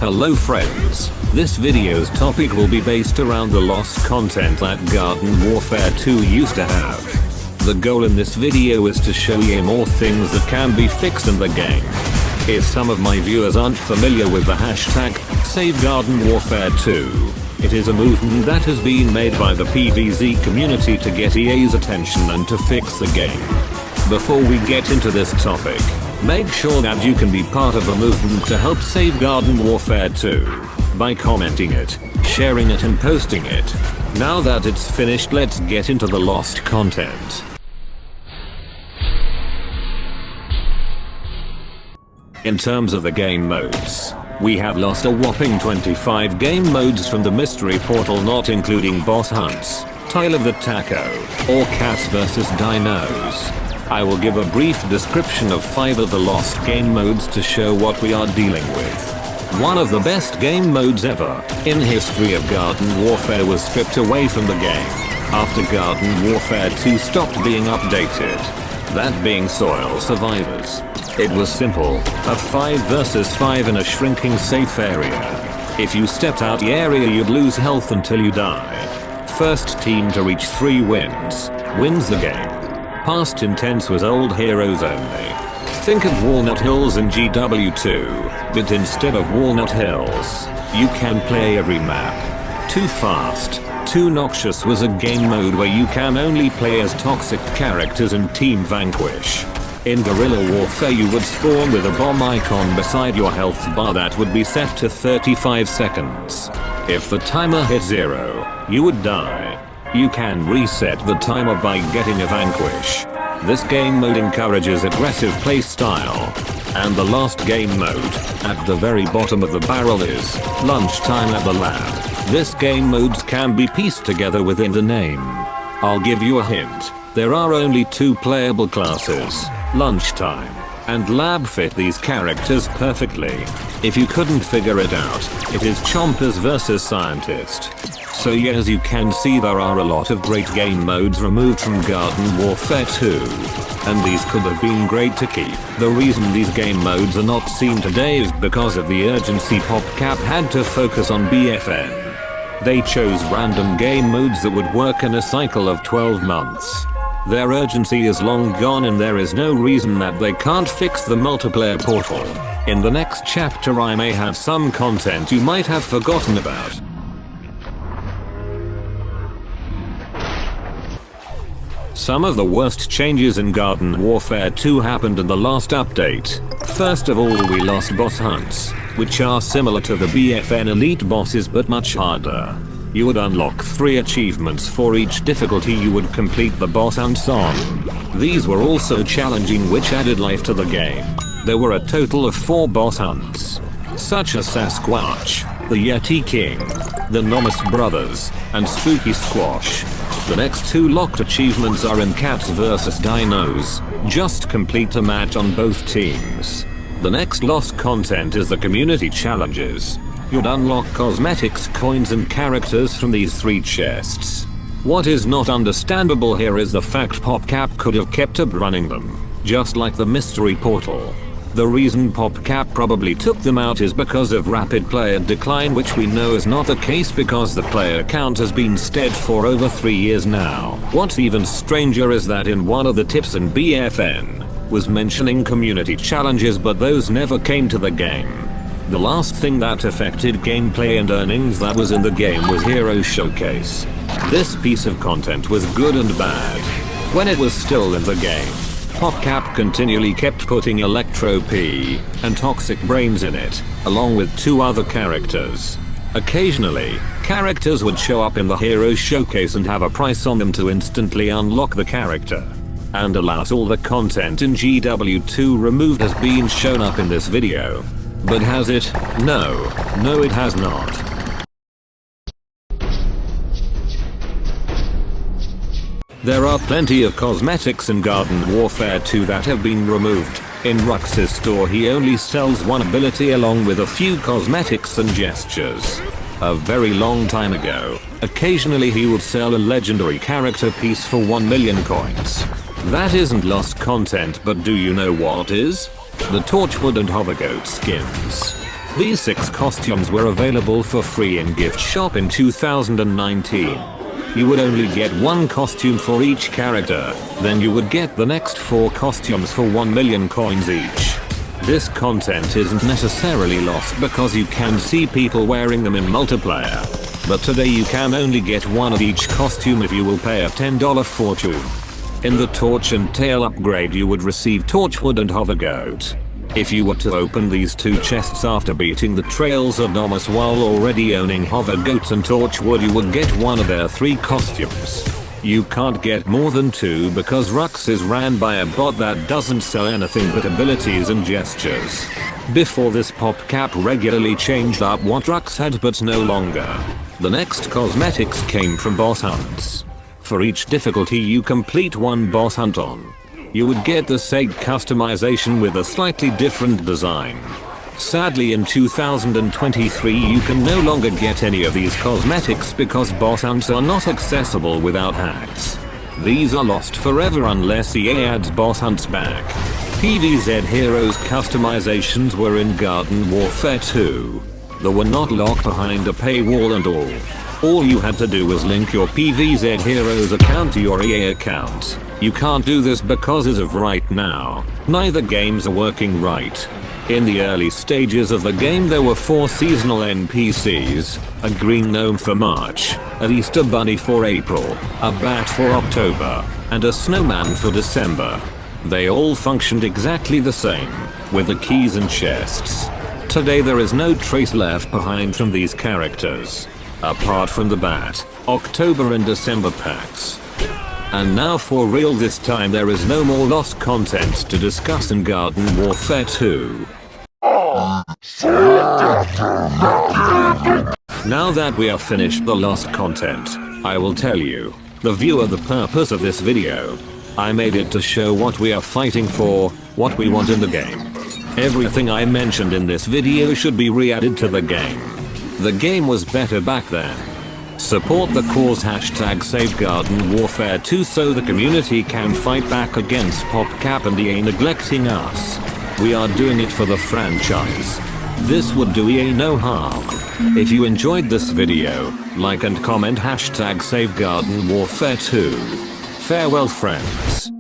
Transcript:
Hello friends, this video's topic will be based around the lost content that Garden Warfare 2 used to have. The goal in this video is to show you more things that can be fixed in the game. If some of my viewers aren't familiar with the hashtag #SaveGardenWarfare2, it is a movement that has been made by the PvZ community to get EA's attention and to fix the game. Before we get into this topic, make sure that you can be part of the movement to help save Garden Warfare 2 by commenting it, sharing it and posting it. Now that it's finished, let's get into the lost content. In terms of the game modes, we have lost a whopping 25 game modes from the mystery portal, not including boss hunts, Tile of the Taco, or Cats vs Dinos. I will give a brief description of 5 of the lost game modes to show what we are dealing with. One of the best game modes ever in history of Garden Warfare was stripped away from the game after Garden Warfare 2 stopped being updated. That being Soil Survivors. It was simple, a 5 vs 5 in a shrinking safe area. If you stepped out the area, you'd lose health until you die. First team to reach 3 wins the game. Past intense was old heroes only. Think of Walnut Hills in GW2, but instead of Walnut Hills, you can play every map. Too Fast, Too Noxious was a game mode where you can only play as toxic characters in Team Vanquish. In Guerrilla Warfare you would spawn with a bomb icon beside your health bar that would be set to 35 seconds. If the timer hit 0, you would die. You can reset the timer by getting a Vanquish. This game mode encourages aggressive playstyle. And the last game mode, at the very bottom of the barrel, is Lunchtime at the Lab. This game modes can be pieced together within the name. I'll give you a hint. There are only 2 playable classes, Lunchtime and Lab fit these characters perfectly. If you couldn't figure it out, it is Chompers vs Scientist. So yeah, as you can see, there are a lot of great game modes removed from Garden Warfare 2. And these could have been great to keep. The reason these game modes are not seen today is because of the urgency PopCap had to focus on BFN. They chose random game modes that would work in a cycle of 12 months. Their urgency is long gone and there is no reason that they can't fix the multiplayer portal. In the next chapter I may have some content you might have forgotten about. Some of the worst changes in Garden Warfare 2 happened in the last update. First of all, we lost boss hunts, which are similar to the BFN Elite bosses but much harder. You would unlock 3 achievements for each difficulty you would complete the boss hunts on. These were also challenging, which added life to the game. There were a total of 4 boss hunts, such as Sasquatch, the Yeti King, the Nomus Brothers, and Spooky Squash. The next 2 locked achievements are in Cats vs Dinos. Just complete a match on both teams. The next lost content is the community challenges. You'd unlock cosmetics, coins and characters from these 3 chests. What is not understandable here is the fact PopCap could have kept up running them, just like the mystery portal. The reason PopCap probably took them out is because of rapid player decline, which we know is not the case because the player count has been steady for over 3 years now. What's even stranger is that in one of the tips in BFN was mentioning community challenges, but those never came to the game. The last thing that affected gameplay and earnings that was in the game was Hero Showcase. This piece of content was good and bad. When it was still in the game, PopCap continually kept putting Electro P and Toxic Brains in it, along with 2 other characters. Occasionally, characters would show up in the Hero Showcase and have a price on them to instantly unlock the character. And alas, all the content in GW2 removed has been shown up in this video. But has it? No, it has not. There are plenty of cosmetics in Garden Warfare 2 that have been removed. In Rux's store he only sells 1 ability along with a few cosmetics and gestures. A very long time ago, occasionally he would sell a legendary character piece for 1 million coins. That isn't lost content, but do you know what is? The Torchwood and Hovergoat skins. These 6 costumes were available for free in gift shop in 2019. You would only get 1 costume for each character, then you would get the next 4 costumes for 1 million coins each. This content isn't necessarily lost because you can see people wearing them in multiplayer. But today you can only get 1 of each costume if you will pay a $10 fortune. In the Torch and Tail upgrade you would receive Torchwood and Hovergoat. If you were to open these 2 chests after beating the Trails of Nomus while already owning Hovergoat and Torchwood, you would get 1 of their 3 costumes. You can't get more than 2 because Rux is ran by a bot that doesn't sell anything but abilities and gestures. Before this, PopCap regularly changed up what Rux had, but no longer. The next cosmetics came from boss hunts. For each difficulty you complete 1 boss hunt on, you would get the Seg customization with a slightly different design. Sadly, in 2023 you can no longer get any of these cosmetics because boss hunts are not accessible without hacks. These are lost forever unless EA adds boss hunts back. PvZ Heroes customizations were in Garden Warfare 2. They were not locked behind a paywall and all. All you had to do was link your PvZ Heroes account to your EA account. You can't do this because as of right now, neither games are working right. In the early stages of the game there were 4 seasonal NPCs, a green gnome for March, an Easter bunny for April, a bat for October, and a snowman for December. They all functioned exactly the same, with the keys and chests. Today there is no trace left behind from these characters, apart from the bat, October and December packs. And now for real this time there is no more lost content to discuss in Garden Warfare 2. Now that we have finished the lost content, I will tell you, the viewer, the purpose of this video. I made it to show what we are fighting for, what we want in the game. Everything I mentioned in this video should be re-added to the game. The game was better back then. Support the cause, #Save Garden Warfare 2 so the community can fight back against PopCap and EA neglecting us. We are doing it for the franchise. This would do EA no harm. If you enjoyed this video, like and comment #Save Garden Warfare 2. Farewell friends.